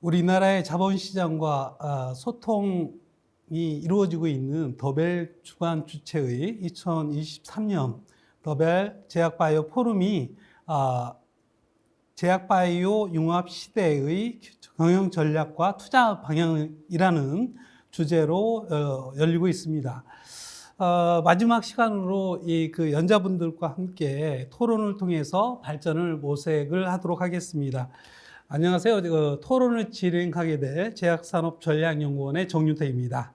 우리나라의 자본시장과 소통이 이루어지고 있는 더벨 주관 주최의 2023년 더벨 제약바이오 포럼이 제약바이오 융합 시대의 경영 전략과 투자 방향이라는 주제로 열리고 있습니다. 마지막 시간으로 그 연자분들과 함께 토론을 통해서 발전을 모색을 하도록 하겠습니다. 안녕하세요. 토론을 진행하게 될 제약산업전략연구원의 정윤태입니다.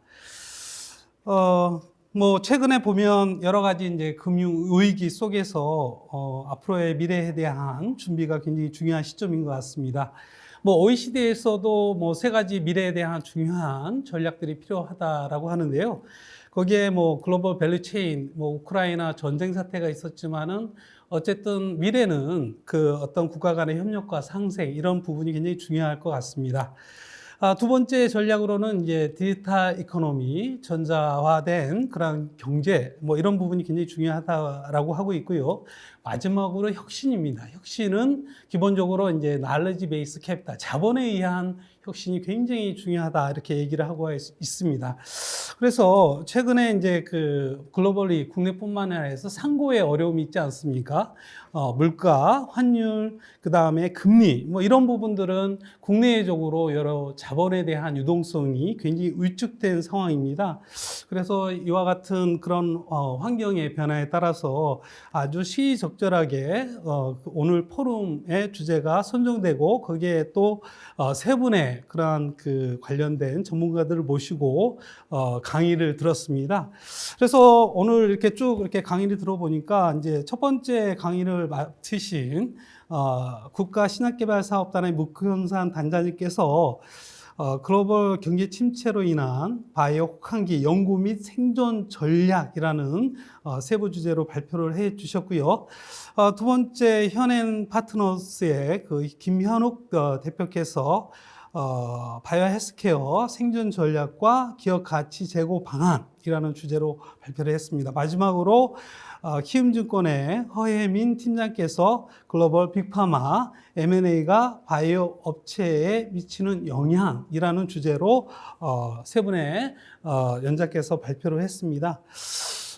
최근에 보면 여러 가지 이제 금융 위기 속에서 앞으로의 미래에 대한 준비가 굉장히 중요한 시점인 것 같습니다. OECD에서도 세 가지 미래에 대한 중요한 전략들이 필요하다라고 하는데요. 거기에 글로벌 밸류체인, 우크라이나 전쟁 사태가 있었지만은 어쨌든 미래는 그 어떤 국가 간의 협력과 상생 이런 부분이 굉장히 중요할 것 같습니다. 두 번째 전략으로는 이제 디지털 이코노미, 전자화된 그런 경제 이런 부분이 굉장히 중요하다라고 하고 있고요. 마지막으로 혁신입니다. 혁신은 기본적으로 이제 knowledge base capital, 자본에 의한 혁신이 굉장히 중요하다 이렇게 얘기를 하고 있습니다. 그래서 최근에 이제 그 글로벌리 국내뿐만 아니라 해서 상고의 어려움이 있지 않습니까? 물가, 환율, 그 다음에 금리 이런 부분들은 국내적으로 여러 자본에 대한 유동성이 굉장히 위축된 상황입니다. 그래서 이와 같은 그런 환경의 변화에 따라서 아주 시의적절하게 오늘 포럼의 주제가 선정되고 거기에 또 세 분의 그러한 그 관련된 전문가들을 모시고 강의를 들었습니다. 그래서 오늘 이렇게 쭉 이렇게 강의를 들어보니까 이제 첫 번째 강의를 맡으신 국가신약개발사업단의 묵현산 단장님께서 글로벌 경제 침체로 인한 바이오 혹한기 연구 및 생존 전략이라는 세부 주제로 발표를 해 주셨고요. 두 번째 현엔 파트너스의 그 김현욱 대표께서 바이오 헬스케어 생존 전략과 기업 가치 제고 방안이라는 주제로 발표를 했습니다. 마지막으로 키움증권의 허혜민 팀장께서 글로벌 빅파마 M&A가 바이오 업체에 미치는 영향이라는 주제로 세 분의 연자께서 발표를 했습니다.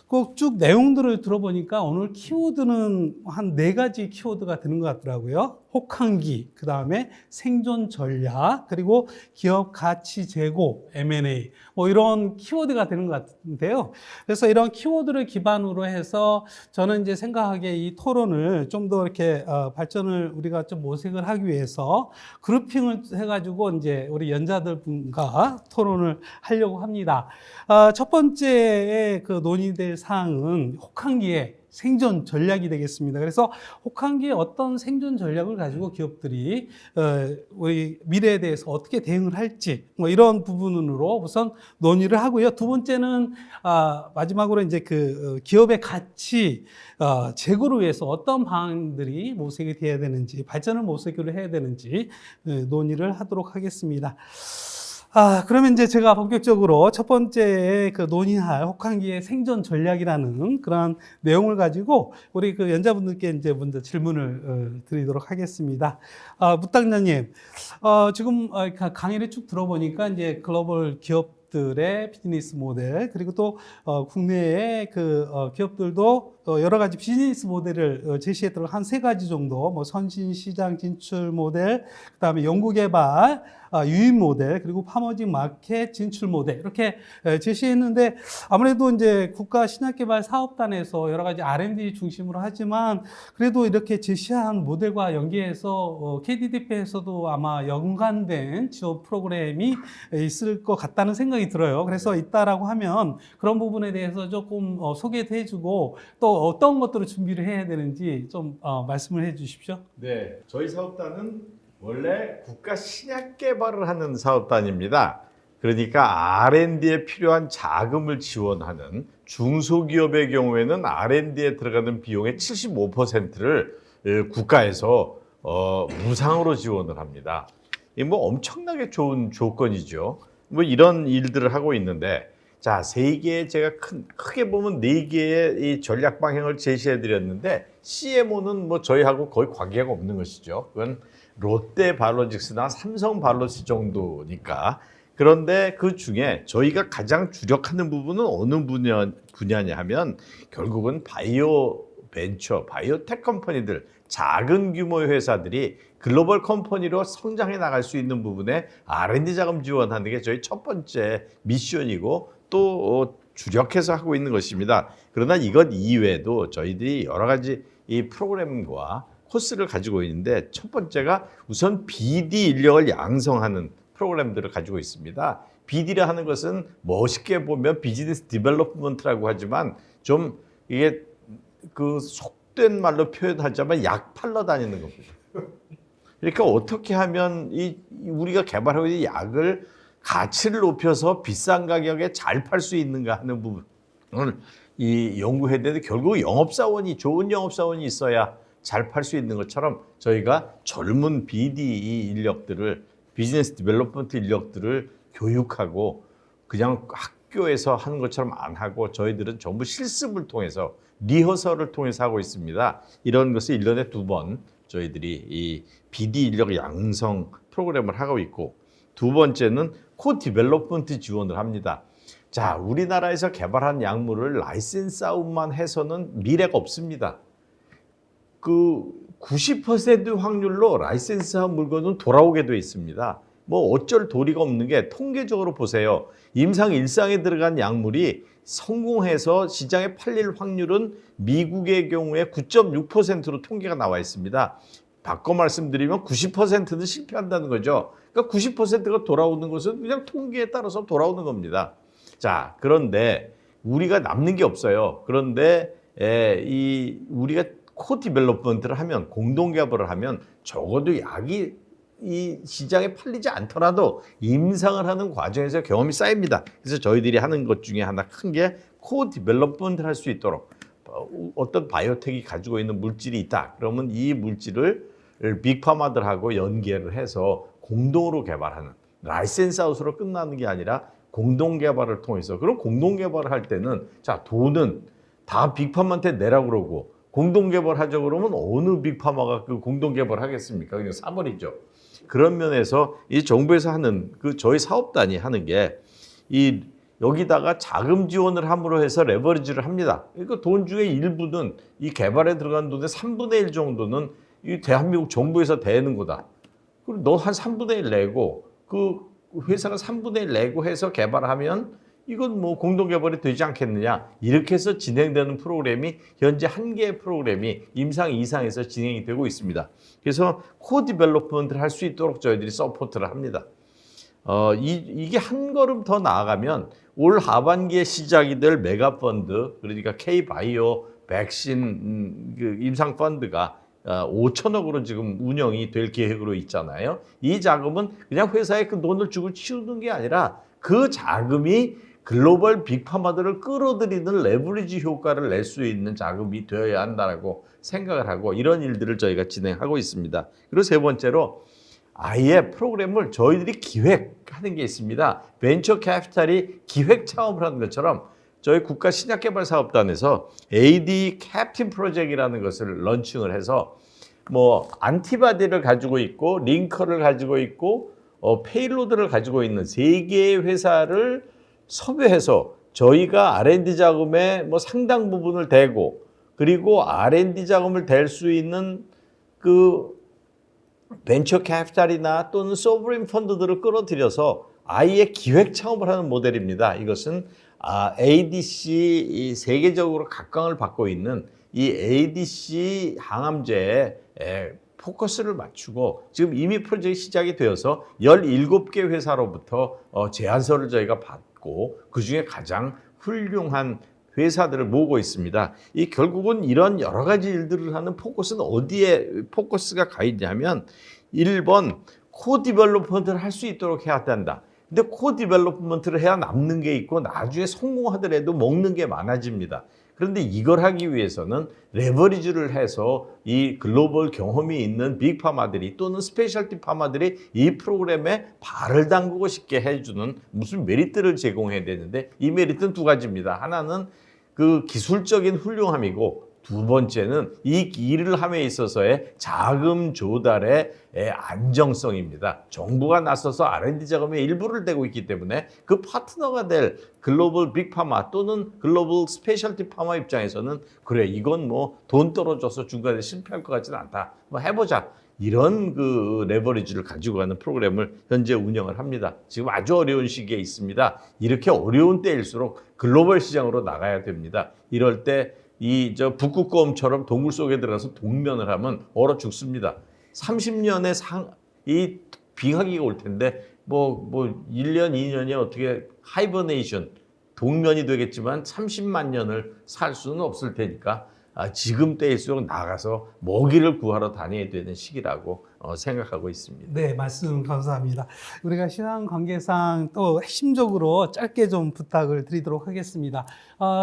꼭 쭉 내용들을 들어보니까 오늘 키워드는 한 4가지 키워드가 드는 것 같더라고요. 혹한기, 그 다음에 생존 전략, 그리고 기업 가치 제고, M&A, 이런 키워드가 되는 것 같은데요. 그래서 이런 키워드를 기반으로 해서 저는 이제 생각하기에 이 토론을 좀 더 이렇게 발전을 우리가 좀 모색을 하기 위해서 그룹핑을 해가지고 이제 우리 연자들 분과 토론을 하려고 합니다. 첫 번째 그 논의될 사항은 혹한기의 생존 전략이 되겠습니다. 그래서 혹한기에 어떤 생존 전략을 가지고 기업들이 우리 미래에 대해서 어떻게 대응을 할지 이런 부분으로 우선 논의를 하고요. 두 번째는 마지막으로 이제 그 기업의 가치 제고를 위해서 어떤 방안들이 모색이 돼야 되는지, 발전을 모색을 해야 되는지 논의를 하도록 하겠습니다. 그러면 이제 제가 본격적으로 첫 번째 그 논의할 혹한기의 생존 전략이라는 그런 내용을 가지고 우리 그 연자분들께 이제 먼저 질문을 드리도록 하겠습니다. 무당자님, 지금 강의를 쭉 들어보니까 이제 글로벌 기업들의 비즈니스 모델, 그리고 또 국내의 그 기업들도 여러 가지 비즈니스 모델을 제시했도록 한 3가지 정도, 선신 시장 진출 모델, 그 다음에 연구개발, 유입 모델, 그리고 파머징 마켓 진출 모델, 이렇게 제시했는데, 아무래도 이제 국가 신약개발 사업단에서 여러 가지 R&D 중심으로 하지만, 그래도 이렇게 제시한 모델과 연계해서 KDDP에서도 아마 연관된 지원 프로그램이 있을 것 같다는 생각이 들어요. 그래서 있다라고 하면 그런 부분에 대해서 조금 소개도 해주고, 또 어떤 것들을 준비를 해야 되는지 좀 말씀을 해 주십시오. 네, 저희 사업단은 원래 국가 신약 개발을 하는 사업단입니다. 그러니까 R&D에 필요한 자금을 지원하는 중소기업의 경우에는 R&D에 들어가는 비용의 75%를 국가에서 무상으로 지원을 합니다. 이게 엄청나게 좋은 조건이죠. 이런 일들을 하고 있는데, 자, 제가 크게 보면 4개의 이 전략 방향을 제시해 드렸는데, CMO는 저희하고 거의 관계가 없는 것이죠. 그건 롯데 바이오로직스나 삼성 바이오로직스 정도니까. 그런데 그 중에 저희가 가장 주력하는 부분은 어느 분야냐 하면 결국은 바이오 벤처, 바이오텍 컴퍼니들, 작은 규모의 회사들이 글로벌 컴퍼니로 성장해 나갈 수 있는 부분에 R&D 자금 지원하는 게 저희 첫 번째 미션이고 또 주력해서 하고 있는 것입니다. 그러나 이것 이외에도 저희들이 여러 가지 이 프로그램과 코스를 가지고 있는데 첫 번째가 우선 BD 인력을 양성하는 프로그램들을 가지고 있습니다. BD를 하는 것은 멋있게 보면 비즈니스 디벨롭먼트라고 하지만 좀 이게 그 속된 말로 표현하자면 약 팔러 다니는 겁니다. 그러니까 어떻게 하면 우리가 개발하고 있는 약을 가치를 높여서 비싼 가격에 잘 팔 수 있는가 하는 부분을 연구해야 되는데 결국 좋은 영업사원이 있어야 잘 팔 수 있는 것처럼 저희가 젊은 BD 인력들을 비즈니스 디벨롭먼트 인력들을 교육하고 그냥 학교에서 하는 것처럼 안 하고 저희들은 전부 실습을 통해서 리허설을 통해서 하고 있습니다. 이런 것을 1년에 2번 저희들이 이 BD 인력 양성 프로그램을 하고 있고 두 번째는 코-디벨롭먼트 지원을 합니다. 자, 우리나라에서 개발한 약물을 라이센스 아웃만 해서는 미래가 없습니다. 그 90% 확률로 라이센스한 물건은 돌아오게 돼 있습니다. 뭐 어쩔 도리가 없는 게 통계적으로 보세요. 임상 1상에 들어간 약물이 성공해서 시장에 팔릴 확률은 미국의 경우에 9.6%로 통계가 나와 있습니다. 바꿔 말씀드리면 90%는 실패한다는 거죠. 그러니까 90%가 돌아오는 것은 그냥 통계에 따라서 돌아오는 겁니다. 자, 그런데 우리가 남는 게 없어요. 그런데 우리가 코-디벨롭먼트를 하면 공동 개발을 하면 적어도 약이 이 시장에 팔리지 않더라도 임상을 하는 과정에서 경험이 쌓입니다. 그래서 저희들이 하는 것 중에 하나 큰 게 코-디벨롭먼트를 할 수 있도록 어떤 바이오텍이 가지고 있는 물질이 있다. 그러면 이 물질을 빅파마들하고 연계를 해서 공동으로 개발하는 라이센스 아웃으로 끝나는 게 아니라 공동 개발을 통해서 그럼 공동 개발을 할 때는 자 돈은 다 빅파마한테 내라고 그러고 공동 개발하자 그러면 어느 빅파마가 그 공동 개발하겠습니까? 그냥 사버리죠. 그런 면에서 이 정부에서 하는 그 저희 사업단이 하는 게 여기다가 자금 지원을 함으로 해서 레버리지를 합니다. 그러니까 돈 중에 일부는 이 개발에 들어간 돈의 3분의 1 정도는 이 대한민국 정부에서 대는 거다. 그리고 너 한 3분의 1 내고 그 회사가 3분의 1 내고 해서 개발하면 이건 뭐 공동 개발이 되지 않겠느냐. 이렇게 해서 진행되는 프로그램이 현재 1개의 프로그램이 임상 2상에서 진행이 되고 있습니다. 그래서 코-디벨롭먼트를 할 수 있도록 저희들이 서포트를 합니다. 이게 한 걸음 더 나아가면 올 하반기에 시작이 될 메가펀드, 그러니까 K-바이오 백신 임상 펀드가 5천억으로 지금 운영이 될 계획으로 있잖아요. 이 자금은 그냥 회사에 그 돈을 주고 치우는 게 아니라 그 자금이 글로벌 빅파마들을 끌어들이는 레버리지 효과를 낼 수 있는 자금이 되어야 한다고 생각을 하고 이런 일들을 저희가 진행하고 있습니다. 그리고 세 번째로 아예 프로그램을 저희들이 기획하는 게 있습니다. 벤처 캐피탈이 기획 창업을 하는 것처럼 저희 국가신약개발사업단에서 AD 캡틴 프로젝트라는 것을 런칭을 해서 뭐 안티바디를 가지고 있고 링커를 가지고 있고 페일로드를 가지고 있는 3개의 회사를 섭외해서 저희가 R&D 자금의 뭐 상당 부분을 대고 그리고 R&D 자금을 댈 수 있는 그 벤처 캐피탈이나 또는 소브린 펀드들을 끌어들여서 아예 기획 창업을 하는 모델입니다. 이것은 ADC 세계적으로 각광을 받고 있는 이 ADC 항암제에 포커스를 맞추고 지금 이미 프로젝트 시작이 되어서 17개 회사로부터 제안서를 저희가 받고 그중에 가장 훌륭한 회사들을 모으고 있습니다. 결국은 이런 여러 가지 일들을 하는 포커스는 어디에 포커스가 가 있냐면 1번 코-디벨롭먼트를 할 수 있도록 해야 된다. 근데 코-디벨롭먼트를 해야 남는 게 있고 나중에 성공하더라도 먹는 게 많아집니다. 그런데 이걸 하기 위해서는 레버리지를 해서 이 글로벌 경험이 있는 빅파마들이 또는 스페셜티 파마들이 이 프로그램에 발을 담그고 싶게 해주는 무슨 메리트를 제공해야 되는데 이 메리트는 2가지입니다. 하나는 그 기술적인 훌륭함이고 두 번째는 이 일을 함에 있어서의 자금 조달의 안정성입니다. 정부가 나서서 R&D 자금의 일부를 대고 있기 때문에 그 파트너가 될 글로벌 빅파마 또는 글로벌 스페셜티 파마 입장에서는 그래 이건 뭐 돈 떨어져서 중간에 실패할 것 같지는 않다. 뭐 해보자. 이런 그 레버리지를 가지고 가는 프로그램을 현재 운영을 합니다. 지금 아주 어려운 시기에 있습니다. 이렇게 어려운 때일수록 글로벌 시장으로 나가야 됩니다. 이럴 때 북극곰처럼 동물 속에 들어가서 동면을 하면 얼어 죽습니다. 30년의 이 빙하기가 올 텐데 뭐 1년, 2년이 어떻게 하이버네이션 동면이 되겠지만 30만 년을 살 수는 없을 테니까 지금 때일수록 나가서 먹이를 구하러 다녀야 되는 시기라고 생각하고 있습니다. 네, 말씀 감사합니다. 우리가 시간 관계상 또 핵심적으로 짧게 좀 부탁을 드리도록 하겠습니다.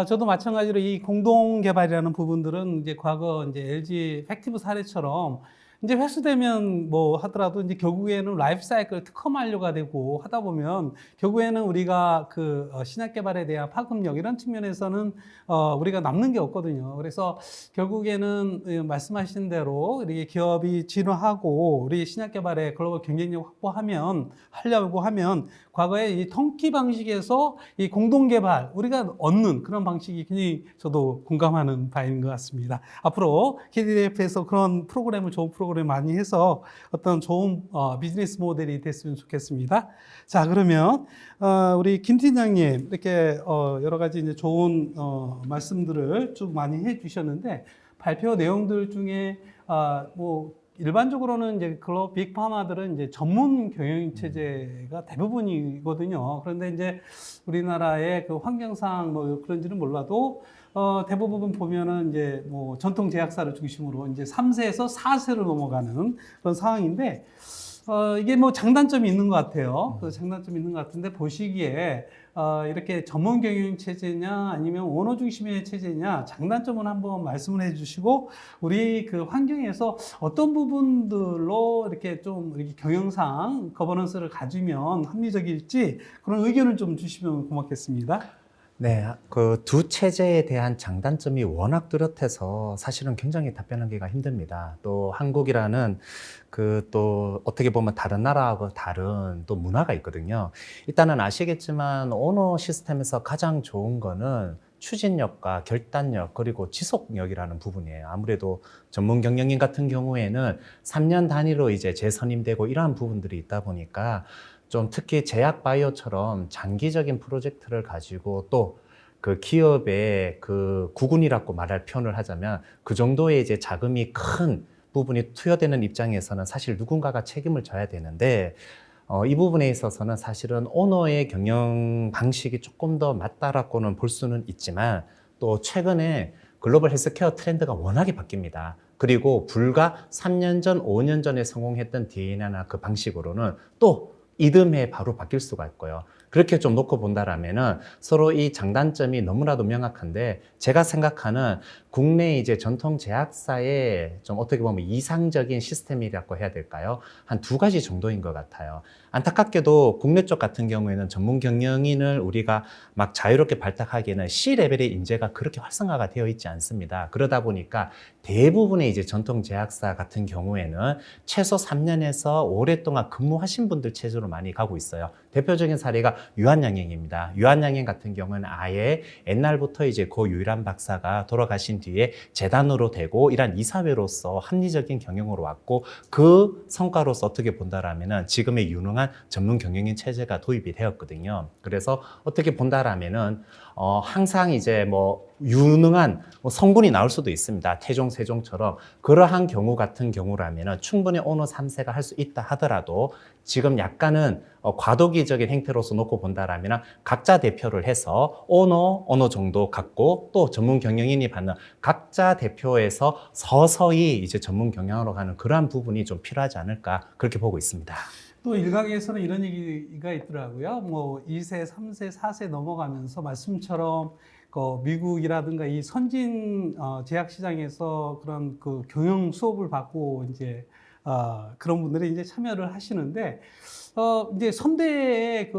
저도 마찬가지로 이 공동 개발이라는 부분들은 이제 과거 이제 LG 팩티브 사례처럼 이제 회수되면 뭐 하더라도 이제 결국에는 라이프 사이클 특허 만료가 되고 하다 보면 결국에는 우리가 그 신약 개발에 대한 파급력 이런 측면에서는 우리가 남는 게 없거든요. 그래서 결국에는 말씀하신 대로 우리 기업이 진화하고 우리 신약 개발에 글로벌 경쟁력 하려고 하면 과거에 이 턴키 방식에서 이 공동 개발 우리가 얻는 그런 방식이 굉장히 저도 공감하는 바인 것 같습니다. 앞으로 KDDF에서 그런 프로그램을 좋은 프로그램 많이 해서 어떤 좋은 비즈니스 모델이 됐으면 좋겠습니다. 자, 그러면 우리 김 팀장님 이렇게 여러 가지 이제 좋은 말씀들을 쭉 많이 해주셨는데 발표 내용들 중에 뭐 일반적으로는 이제 글로벌 빅파마들은 이제 전문 경영 체제가 대부분이거든요. 그런데 이제 우리나라의 그 환경상 뭐 그런지는 몰라도 대부분 보면은 이제 뭐 전통 제약사를 중심으로 이제 3세에서 4세로 넘어가는 그런 상황인데 이게 뭐 장단점이 있는 것 같아요. 그 장단점이 있는 것 같은데 보시기에 이렇게 전문 경영 체제냐 아니면 오너 중심의 체제냐 장단점은 한번 말씀을 해주시고 우리 그 환경에서 어떤 부분들로 이렇게 좀 이렇게 경영상 거버넌스를 가지면 합리적일지 그런 의견을 좀 주시면 고맙겠습니다. 네, 그 두 체제에 대한 장단점이 워낙 뚜렷해서 사실은 굉장히 답변하기가 힘듭니다. 또 한국이라는 그 또 어떻게 보면 다른 나라하고 다른 또 문화가 있거든요. 일단은 아시겠지만 오너 시스템에서 가장 좋은 거는 추진력과 결단력 그리고 지속력이라는 부분이에요. 아무래도 전문 경영인 같은 경우에는 3년 단위로 이제 재선임되고 이러한 부분들이 있다 보니까 좀 특히 제약 바이오처럼 장기적인 프로젝트를 가지고 또 그 기업의 그 구군이라고 말할 표현을 하자면 그 정도의 이제 자금이 큰 부분이 투여되는 입장에서는 사실 누군가가 책임을 져야 되는데 이 부분에 있어서는 사실은 오너의 경영 방식이 조금 더 맞다라고는 볼 수는 있지만 또 최근에 글로벌 헬스케어 트렌드가 워낙에 바뀝니다. 그리고 불과 3년 전, 5년 전에 성공했던 DNA나 그 방식으로는 또 이듬해 바로 바뀔 수가 있고요. 그렇게 좀 놓고 본다라면은 서로 이 장단점이 너무나도 명확한데 제가 생각하는 국내 이제 전통 제약사의 좀 어떻게 보면 이상적인 시스템이라고 해야 될까요? 한 두 가지 정도인 것 같아요. 안타깝게도 국내 쪽 같은 경우에는 전문 경영인을 우리가 막 자유롭게 발탁하기에는 C레벨의 인재가 그렇게 활성화가 되어 있지 않습니다. 그러다 보니까 대부분의 이제 전통 제약사 같은 경우에는 최소 3년에서 오랫동안 근무하신 분들 체제로 많이 가고 있어요. 대표적인 사례가 유한양행입니다. 유한양행 같은 경우는 아예 옛날부터 이제 고 유일한 박사가 돌아가신 뒤에 재단으로 되고 이런 이사회로서 합리적인 경영으로 왔고 그 성과로서 어떻게 본다라면은 지금의 유능한 전문 경영인 체제가 도입이 되었거든요. 그래서 어떻게 본다라면은 항상 이제 뭐 유능한 성분이 나올 수도 있습니다. 태종, 세종처럼 그러한 경우 같은 경우라면은 충분히 오너 3세가 할 수 있다 하더라도 지금 약간은 과도기적인 행태로서 놓고 본다라면 각자 대표를 해서 어느 정도 갖고 또 전문 경영인이 받는 각자 대표에서 서서히 이제 전문 경영으로 가는 그러한 부분이 좀 필요하지 않을까 그렇게 보고 있습니다. 또 일각에서는 이런 얘기가 있더라고요. 뭐 2세, 3세, 4세 넘어가면서 말씀처럼 미국이라든가 이 선진 제약 시장에서 그런 그 경영 수업을 받고 이제 그런 분들이 이제 참여를 하시는데, 이제 선대의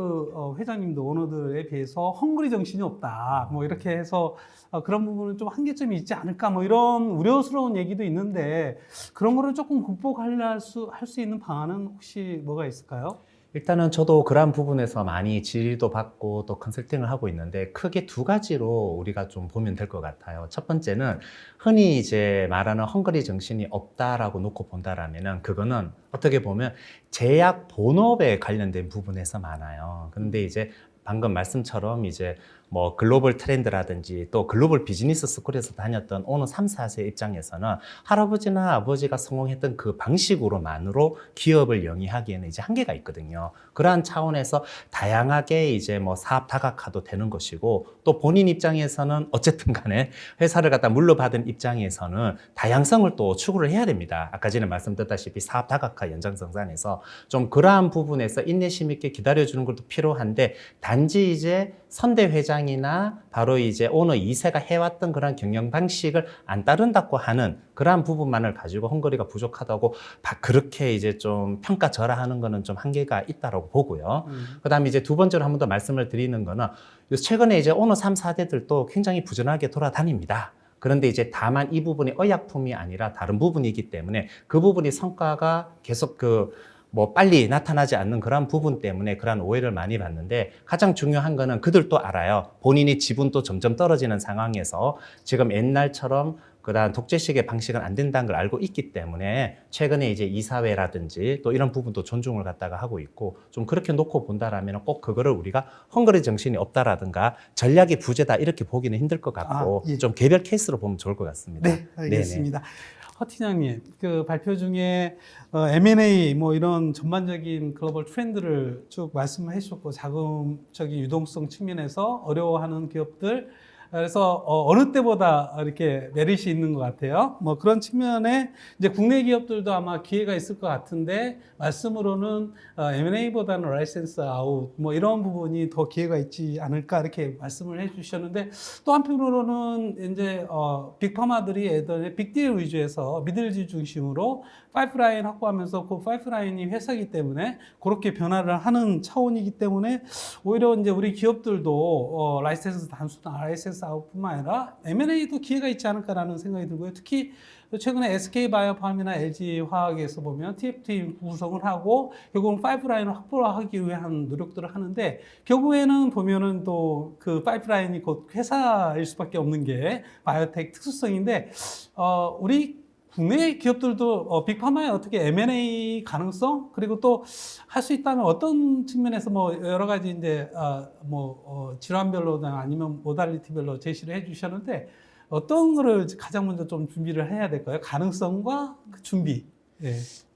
회장님도 오너들에 비해서 헝그리 정신이 없다. 뭐 이렇게 해서 그런 부분은 좀 한계점이 있지 않을까. 뭐 이런 우려스러운 얘기도 있는데 그런 거를 조금 극복할 수 있는 방안은 혹시 뭐가 있을까요? 일단은 저도 그러한 부분에서 많이 지휘도 받고 또 컨설팅을 하고 있는데 크게 두 가지로 우리가 좀 보면 될 것 같아요. 첫 번째는 흔히 이제 말하는 헝그리 정신이 없다라고 놓고 본다라면은 그거는 어떻게 보면 제약 본업에 관련된 부분에서 많아요. 그런데 이제 방금 말씀처럼 이제 뭐 글로벌 트렌드라든지 또 글로벌 비즈니스 스쿨에서 다녔던 오너 3, 4세 입장에서는 할아버지나 아버지가 성공했던 그 방식으로만으로 기업을 영위하기에는 이제 한계가 있거든요. 그러한 차원에서 다양하게 이제 뭐 사업 다각화도 되는 것이고 또 본인 입장에서는 어쨌든 간에 회사를 갖다 물려받은 입장에서는 다양성을 또 추구를 해야 됩니다. 아까 전에 말씀드렸다시피 사업 다각화 연장선상에서 좀 그러한 부분에서 인내심 있게 기다려주는 것도 필요한데 단지 이제 선대 회장이나 바로 이제 오너 2세가 해왔던 그런 경영 방식을 안 따른다고 하는 그러한 부분만을 가지고 헝그리가 부족하다고 그렇게 이제 좀 평가절하하는 거는 좀 한계가 있다고 보고요. 그다음에 이제 두 번째로 한 번 더 말씀을 드리는 거는 최근에 이제 오너 3, 4대들도 굉장히 부지런하게 돌아다닙니다. 그런데 이제 다만 이 부분이 의약품이 아니라 다른 부분이기 때문에 그 부분이 성과가 계속 뭐 빨리 나타나지 않는 그런 부분 때문에 그런 오해를 많이 받는데 가장 중요한 거는 그들도 알아요. 본인이 지분도 점점 떨어지는 상황에서 지금 옛날처럼 그다음 독재식의 방식은 안 된다는 걸 알고 있기 때문에 최근에 이제 이사회라든지 또 이런 부분도 존중을 갖다가 하고 있고 좀 그렇게 놓고 본다라면 꼭 그거를 우리가 헝그리 정신이 없다라든가 전략의 부재다 이렇게 보기는 힘들 것 같고 예. 좀 개별 케이스로 보면 좋을 것 같습니다. 네, 알겠습니다. 허 팀장님, 그 발표 중에 M&A 뭐 이런 전반적인 글로벌 트렌드를 쭉 말씀해 주셨고 자금적인 유동성 측면에서 어려워하는 기업들 그래서 어느 때보다 이렇게 메리트 있는 것 같아요. 뭐 그런 측면에 이제 국내 기업들도 아마 기회가 있을 것 같은데 말씀으로는 M&A보다는 라이센스 아웃 뭐 이런 부분이 더 기회가 있지 않을까 이렇게 말씀을 해주셨는데 또 한편으로는 이제 빅파마들이 예전에 빅딜 위주에서 미들지 중심으로 파이프라인 확보하면서 그 파이프라인이 회사이기 때문에 그렇게 변화를 하는 차원이기 때문에 오히려 이제 우리 기업들도 라이센스 단순한 라이센스 아웃뿐만 아니라 M&A도 기회가 있지 않을까라는 생각이 들고요. 특히 최근에 SK바이오팜이나 LG화학에서 보면 TFT 구성을 하고 결국은 파이프라인을 확보하기 위한 노력들을 하는데 결국에는 보면은 또 그 파이프라인이 곧 회사일 수밖에 없는 게 바이오텍 특수성인데 우리 국내 기업들도 빅파마에 어떻게 M&A 가능성 그리고 또 할 수 있다면 어떤 측면에서 뭐 여러 가지 이제 질환별로나 아니면 모달리티별로 제시를 해주셨는데 어떤 거를 가장 먼저 좀 준비를 해야 될까요? 가능성과 그 준비. 예.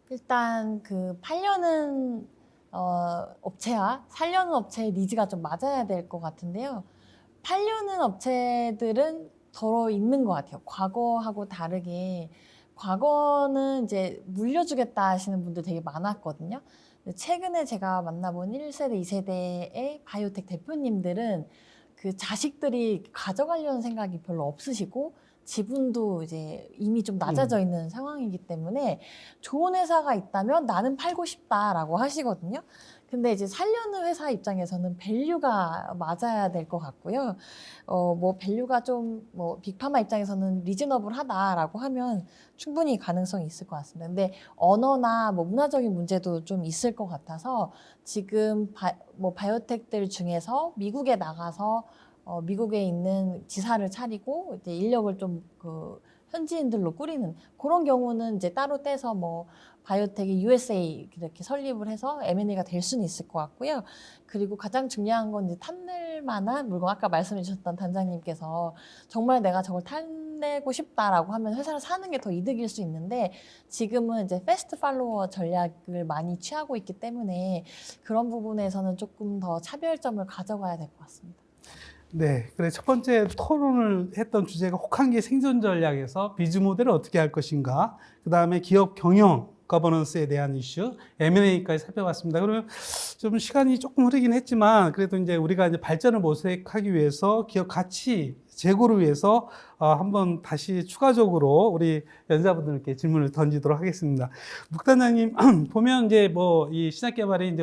일단 그 팔려는 업체와 살려는 업체의 니즈가 좀 맞아야 될 것 같은데요. 팔려는 업체들은 더 있는 것 같아요. 과거하고 다르게 과거는 이제 물려주겠다 하시는 분들 되게 많았거든요. 최근에 제가 만나본 1세대, 2세대의 바이오텍 대표님들은 그 자식들이 가져가려는 생각이 별로 없으시고 지분도 이제 이미 좀 낮아져 있는 상황이기 때문에 좋은 회사가 있다면 나는 팔고 싶다라고 하시거든요. 근데 이제 살려는 회사 입장에서는 밸류가 맞아야 될 것 같고요. 뭐 밸류가 좀 뭐 빅파마 입장에서는 리즈너블하다라고 하면 충분히 가능성이 있을 것 같습니다. 근데 언어나 뭐 문화적인 문제도 좀 있을 것 같아서 지금 바이오텍들 중에서 미국에 나가서 미국에 있는 지사를 차리고 이제 인력을 좀 현지인들로 꾸리는 그런 경우는 이제 따로 떼서 뭐 바이오텍이 USA 이렇게 설립을 해서 M&A가 될 수는 있을 것 같고요. 그리고 가장 중요한 건 이제 탐낼 만한 물건 아까 말씀해 주셨던 단장님께서 정말 내가 저걸 탐내고 싶다라고 하면 회사를 사는 게 더 이득일 수 있는데 지금은 이제 패스트 팔로워 전략을 많이 취하고 있기 때문에 그런 부분에서는 조금 더 차별점을 가져가야 될 것 같습니다. 네, 그래 첫 번째 토론을 했던 주제가 혹한기 생존 전략에서 비즈 모델을 어떻게 할 것인가, 그 다음에 기업 경영 거버넌스에 대한 이슈, M&A까지 살펴봤습니다. 그러면 좀 시간이 조금 흐르긴 했지만 그래도 이제 우리가 이제 발전을 모색하기 위해서 기업 가치 재고를 위해서 한번 다시 추가적으로 우리 연사분들께 질문을 던지도록 하겠습니다. 묵단장님 보면 이제 뭐 이 신약 개발이 이제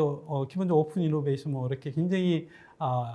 기본적으로 오픈 이노베이션 뭐 이렇게 굉장히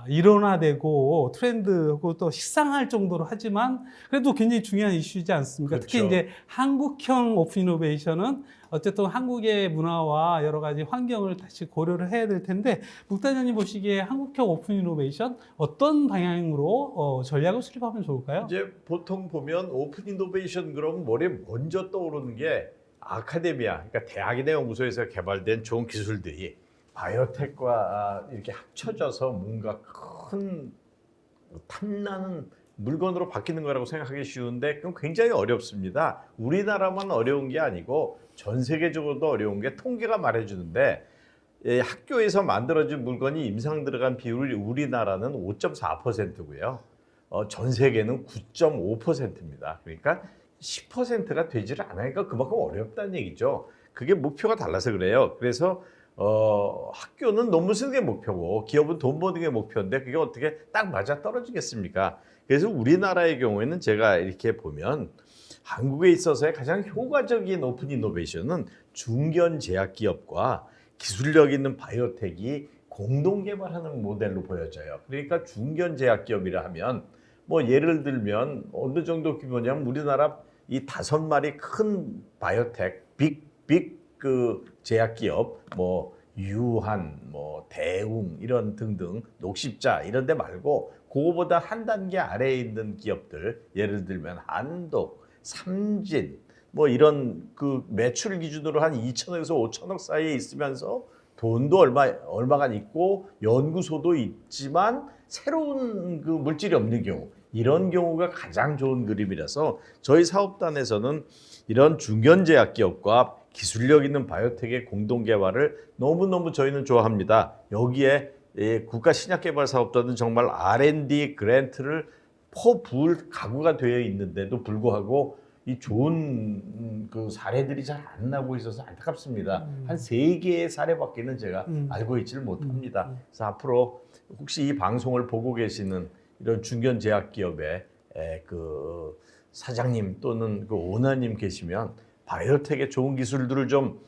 일원화되고 트렌드고 또 식상할 정도로 하지만 그래도 굉장히 중요한 이슈이지 않습니까? 그렇죠. 특히 이제 한국형 오픈 이노베이션은 어쨌든 한국의 문화와 여러 가지 환경을 다시 고려를 해야 될 텐데 묵단장님 보시기에 한국형 오픈 이노베이션 어떤 방향으로 전략을 수립하면 좋을까요? 이제 보통 보면 오픈 이노베이션 그러면 머리에 먼저 떠오르는 게 아카데미아, 그러니까 대학이나 연구소에서 개발된 좋은 기술들이 바이오텍과 이렇게 합쳐져서 뭔가 큰 탐나는 물건으로 바뀌는 거라고 생각하기 쉬운데 그건 굉장히 어렵습니다. 우리나라만 어려운 게 아니고 전 세계적으로도 어려운 게 통계가 말해주는데 학교에서 만들어진 물건이 임상 들어간 비율이 우리나라는 5.4%고요. 전 세계는 9.5%입니다. 그러니까 10%가 되지를 않으니까 그만큼 어렵다는 얘기죠. 그게 목표가 달라서 그래요. 그래서 학교는 논문 쓰는 게 목표고 기업은 돈 버는 게 목표인데 그게 어떻게 딱 맞아 떨어지겠습니까? 그래서 우리나라의 경우에는 제가 이렇게 보면 한국에 있어서의 가장 효과적인 오픈 이노베이션은 중견 제약 기업과 기술력 있는 바이오텍이 공동 개발하는 모델로 보여져요. 그러니까 중견 제약 기업이라 하면 뭐 예를 들면 어느 정도 규모냐면 우리나라 이 5마리 큰 바이오텍 빅 그 제약 기업 뭐 유한 뭐 대웅 이런 등등 녹십자 이런 데 말고 그거보다 한 단계 아래에 있는 기업들 예를 들면 한독, 삼진 뭐 이런 그 매출 기준으로 한 2천억에서 5천억 사이에 있으면서 돈도 얼마가 있고 연구소도 있지만 새로운 그 물질이 없는 경우 이런 경우가 가장 좋은 그림이라서 저희 사업단에서는 이런 중견제약 기업과 기술력 있는 바이오텍의 공동 개발을 너무너무 저희는 좋아합니다. 여기에 국가신약개발사업단은 정말 R&D 그랜트를 퍼부을 각오가 되어 있는데도 불구하고 이 좋은 그 사례들이 잘 안 나고 있어서 안타깝습니다. 한 3개의 사례밖에는 제가 알고 있지를 못합니다. 그래서 앞으로 혹시 이 방송을 보고 계시는 이런 중견 제약 기업의 그 사장님 또는 그 오너님 계시면 바이오텍의 좋은 기술들을 좀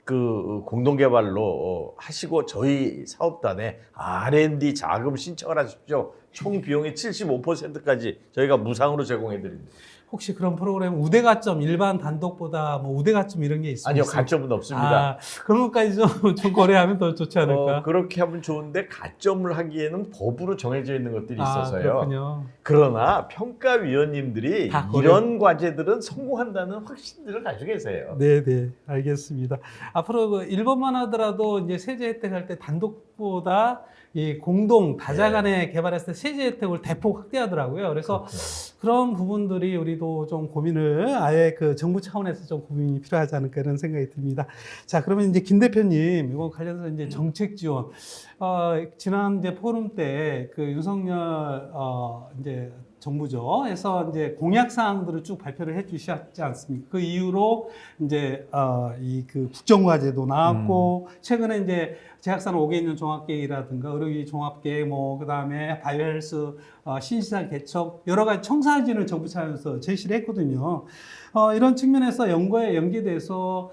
그 공동 개발로 하시고 저희 사업단에 R&D 자금 신청을 하십시오. 총 비용의 75%까지 저희가 무상으로 제공해 드립니다. 혹시 그런 프로그램 우대 가점 일반 단독보다 뭐 우대 가점 이런 게 있어요? 아니요, 가점은 없습니다. 그런 것까지 좀 고려하면 더 좋지 않을까? 그렇게 하면 좋은데 가점을 하기에는 법으로 정해져 있는 것들이 있어서요. 그렇군요. 그러나 평가위원님들이 다 이런 과제들은 성공한다는 확신들을 가지고 계세요. 네, 알겠습니다. 앞으로 그 1번만 하더라도 이제 세제 혜택할 때 단독보다 이 공동 다자간에 개발했을 때 세제 혜택을 대폭 확대하더라고요. 그래서 그런 부분들이 우리도 좀 고민을 아예 그 정부 차원에서 좀 고민이 필요하지 않을까 이런 생각이 듭니다. 자, 그러면 이제 김 대표님 이거 관련해서 이제 정책 지원 지난 이제 포럼 때 그 윤석열 이제 정부죠. 해서 이제 공약 사항들을 쭉 발표를 해 주셨지 않습니까? 그 이후로 이제 이 그 국정과제도 나왔고 최근에 이제 제약산 5개년 종합계획이라든가 의료기 종합계획 뭐 그다음에 바이오헬스 신시장 개척 여러 가지 청사진을 정부 차원에서 제시를 했거든요. 이런 측면에서 연구에 연계돼서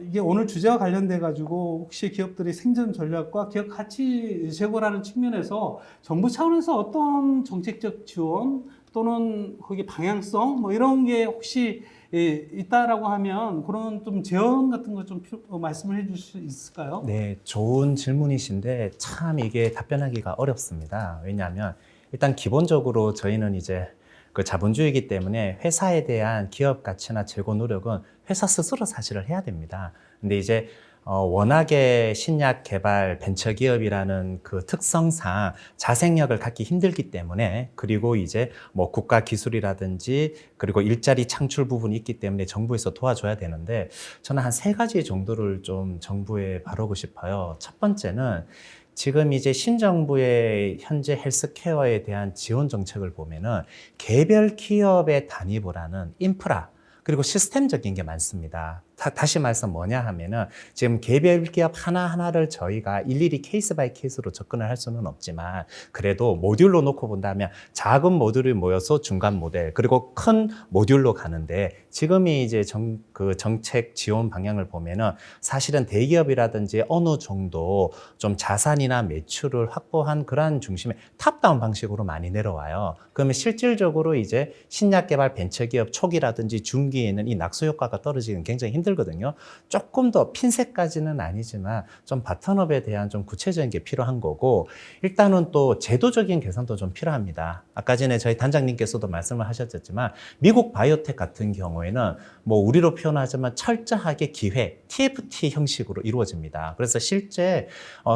이게 오늘 주제와 관련돼 가지고 혹시 기업들이 생존 전략과 기업 가치 제고라는 측면에서 정부 차원에서 어떤 정책적 지원 또는 거기 방향성 뭐 이런 게 혹시 있다라고 하면 그런 좀 제언 같은 거 좀 말씀을 해줄 수 있을까요? 네, 좋은 질문이신데 참 이게 답변하기가 어렵습니다. 왜냐하면 일단 기본적으로 저희는 이제 그 자본주의이기 때문에 회사에 대한 기업 가치나 재고 노력은 회사 스스로 사실을 해야 됩니다. 근데 이제 워낙에 신약 개발 벤처 기업이라는 그 특성상 자생력을 갖기 힘들기 때문에 그리고 이제 뭐 국가 기술이라든지 그리고 일자리 창출 부분이 있기 때문에 정부에서 도와줘야 되는데 저는 한 3가지 정도를 좀 정부에 바라고 싶어요. 첫 번째는 지금 이제 신정부의 현재 헬스케어에 대한 지원 정책을 보면은 개별 기업의 단위보다는 인프라 그리고 시스템적인 게 많습니다. 다시 말해서 뭐냐 하면은 지금 개별 기업 하나하나를 저희가 일일이 케이스 바이 케이스로 접근을 할 수는 없지만 그래도 모듈로 놓고 본다면 작은 모듈이 모여서 중간 모델 그리고 큰 모듈로 가는데 지금이 이제 그 정책 지원 방향을 보면은 사실은 대기업이라든지 어느 정도 좀 자산이나 매출을 확보한 그러한 중심의 탑다운 방식으로 많이 내려와요. 그러면 실질적으로 이제 신약 개발 벤처기업 초기라든지 중기에는 이 낙수 효과가 떨어지는 굉장히 힘들거든요. 조금 더 핀셋까지는 아니지만 좀 바텀업에 대한 좀 구체적인 게 필요한 거고 일단은 또 제도적인 개선도 좀 필요합니다. 아까 전에 저희 단장님께서도 말씀을 하셨지만 미국 바이오텍 같은 경우에는 뭐 우리로 표현하자면 철저하게 기획, TFT 형식으로 이루어집니다. 그래서 실제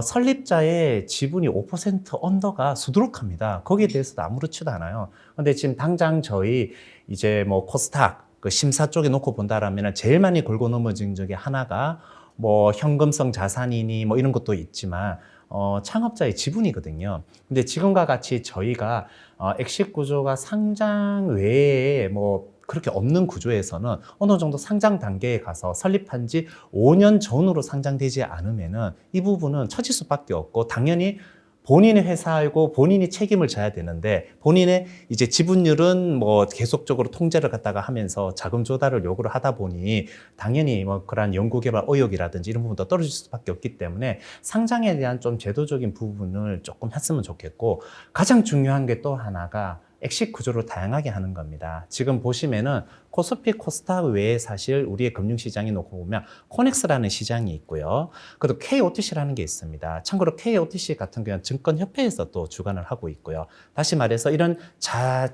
설립자의 지분이 5% 언더가 수두룩합니다. 거기에 대해서도 아무렇지도 않아요. 근데 지금 당장 저희 이제 뭐 코스닥 그 심사 쪽에 놓고 본다라면 제일 많이 걸고 넘어진 적이 하나가 뭐 현금성 자산이니 뭐 이런 것도 있지만 창업자의 지분이거든요. 근데 지금과 같이 저희가 exit 구조가 상장 외에 뭐 그렇게 없는 구조에서는 어느 정도 상장 단계에 가서 설립한 지 5년 전으로 상장되지 않으면은 이 부분은 처질 수밖에 없고 당연히 본인의 회사이고 본인이 책임을 져야 되는데 본인의 이제 지분율은 뭐 계속적으로 통제를 갖다가 하면서 자금 조달을 요구를 하다 보니 당연히 뭐 그런 연구개발 의욕이라든지 이런 부분도 떨어질 수밖에 없기 때문에 상장에 대한 좀 제도적인 부분을 조금 했으면 좋겠고 가장 중요한 게 또 하나가 엑식 구조를 다양하게 하는 겁니다. 지금 보시면은 코스피, 코스닥 외에 사실 우리의 금융시장에 놓고 보면 코넥스라는 시장이 있고요. 그리고 KOTC라는 게 있습니다. 참고로 KOTC 같은 경우는 증권협회에서 또 주관을 하고 있고요. 다시 말해서 이런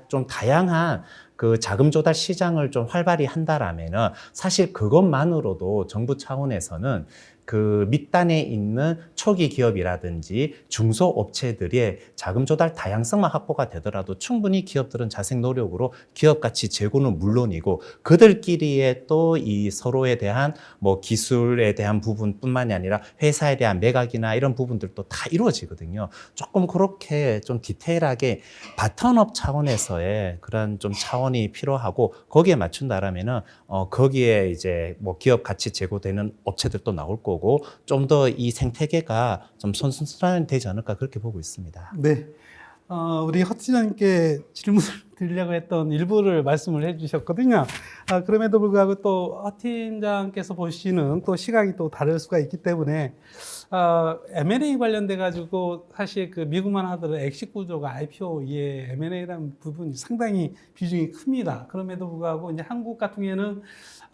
좀 다양한 그 자금 조달 시장을 좀 활발히 한다라면은 사실 그것만으로도 정부 차원에서는 그 밑단에 있는 초기 기업이라든지 중소업체들의 자금 조달 다양성만 확보가 되더라도 충분히 기업들은 자생 노력으로 기업 가치 제고는 물론이고 그들끼리의 또 이 서로에 대한 뭐 기술에 대한 부분뿐만이 아니라 회사에 대한 매각이나 이런 부분들도 다 이루어지거든요. 조금 그렇게 좀 디테일하게 바텀업 차원에서의 그런 좀 차원이 필요하고 거기에 맞춘다라면은 거기에 이제 뭐 기업 가치 제고되는 업체들도 나올 거고 좀 더 이 생태계가 좀 선순환되지 않을까 그렇게 보고 있습니다. 네. 우리 허 팀장님께 질문을 드리려고 했던 일부를 말씀을 해주셨거든요. 그럼에도 불구하고 또 허 팀장께서 보시는 또 시각이 또 다를 수가 있기 때문에 M&A 관련돼 가지고 사실 그 미국만 하더라도 엑식 구조가 IPO 이에 M&A라는 부분이 상당히 비중이 큽니다. 그럼에도 불구하고 이제 한국 같은 경우에는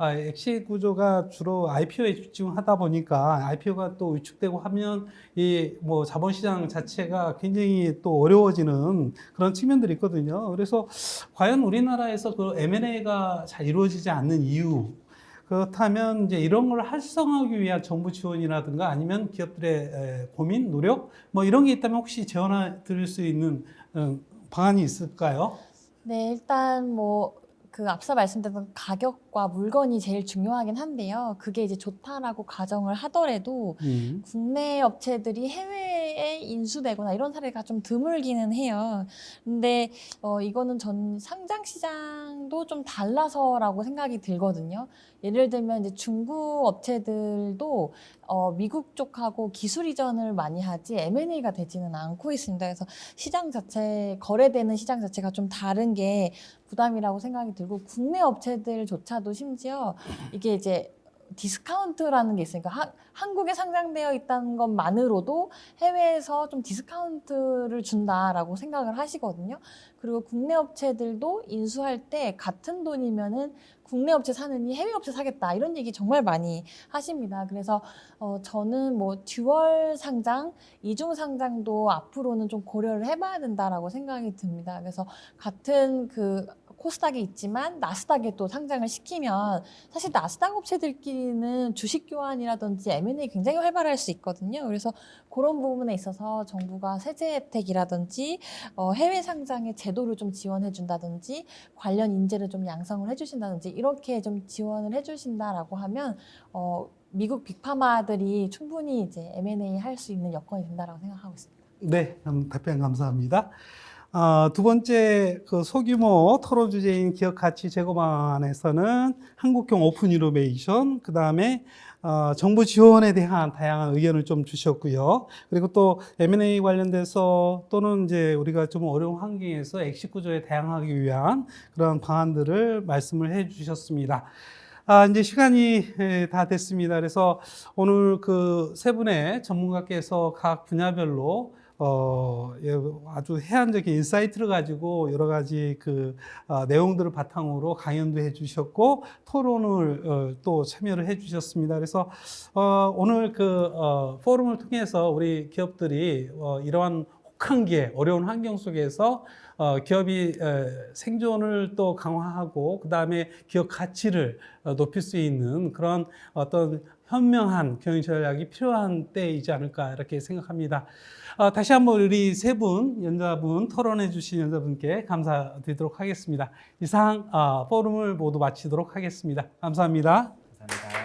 엑식 구조가 주로 IPO에 집중하다 보니까 IPO가 또 위축되고 하면 이 뭐 자본시장 자체가 굉장히 또 어려워지는 그런 측면들이 있거든요. 그래서 과연 우리나라에서 그 M&A가 잘 이루어지지 않는 이유, 그렇다면 이제 이런 걸 활성화하기 위한 정부 지원이라든가 아니면 기업들의 고민, 노력 뭐 이런 게 있다면 혹시 제안해 드릴 수 있는 방안이 있을까요? 네, 일단 뭐 그 앞서 말씀드렸던 가격과 물건이 제일 중요하긴 한데요. 그게 이제 좋다라고 가정을 하더라도 국내 업체들이 해외에 인수되거나 이런 사례가 좀 드물기는 해요. 근데 이거는 전 상장 시장도 좀 달라서라고 생각이 들거든요. 예를 들면 이제 중국 업체들도 미국 쪽하고 기술 이전을 많이 하지 M&A가 되지는 않고 있습니다. 그래서 시장 자체, 거래되는 시장 자체가 좀 다른 게 부담이라고 생각이 들고 국내 업체들조차도 심지어 이게 이제 디스카운트라는 게 있으니까 한국에 상장되어 있다는 것만으로도 해외에서 좀 디스카운트를 준다라고 생각을 하시거든요. 그리고 국내 업체들도 인수할 때 같은 돈이면은 국내 업체 사느니 해외 업체 사겠다 이런 얘기 정말 많이 하십니다. 그래서 저는 뭐 듀얼 상장, 이중 상장도 앞으로는 좀 고려를 해봐야 된다라고 생각이 듭니다. 그래서 같은 그 코스닥이 있지만 나스닥에 또 상장을 시키면 사실 나스닥 업체들끼리는 주식 교환이라든지 M&A 굉장히 활발할 수 있거든요. 그래서 그런 부분에 있어서 정부가 세제 혜택이라든지 해외 상장의 제도를 좀 지원해 준다든지 관련 인재를 좀 양성을 해주신다든지 이렇게 좀 지원을 해주신다라고 하면 미국 빅파마들이 충분히 이제 M&A 할 수 있는 여건이 된다라고 생각하고 있습니다. 네, 답변 감사합니다. 두 번째 그 소규모 토론 주제인 기업 가치 제고 방안에서는 한국형 오픈 이노베이션, 그 다음에 정부 지원에 대한 다양한 의견을 좀 주셨고요. 그리고 또 M&A 관련돼서 또는 이제 우리가 좀 어려운 환경에서 엑시 구조에 대항하기 위한 그런 방안들을 말씀을 해 주셨습니다. 이제 시간이 다 됐습니다. 그래서 오늘 그 세 분의 전문가께서 각 분야별로 아주 해안적인 인사이트를 가지고 여러 가지 그 내용들을 바탕으로 강연도 해주셨고 토론을 또 참여를 해주셨습니다. 그래서 오늘 그 포럼을 통해서 우리 기업들이 이러한 혹한 기회, 어려운 환경 속에서 기업이 생존을 또 강화하고 그 다음에 기업 가치를 높일 수 있는 그런 어떤 현명한 경영 전략이 필요한 때이지 않을까 이렇게 생각합니다. 다시 한번 우리 세 분 연자분 토론해 주신 연자분께 감사드리도록 하겠습니다. 이상 포럼을 모두 마치도록 하겠습니다. 감사합니다. 감사합니다.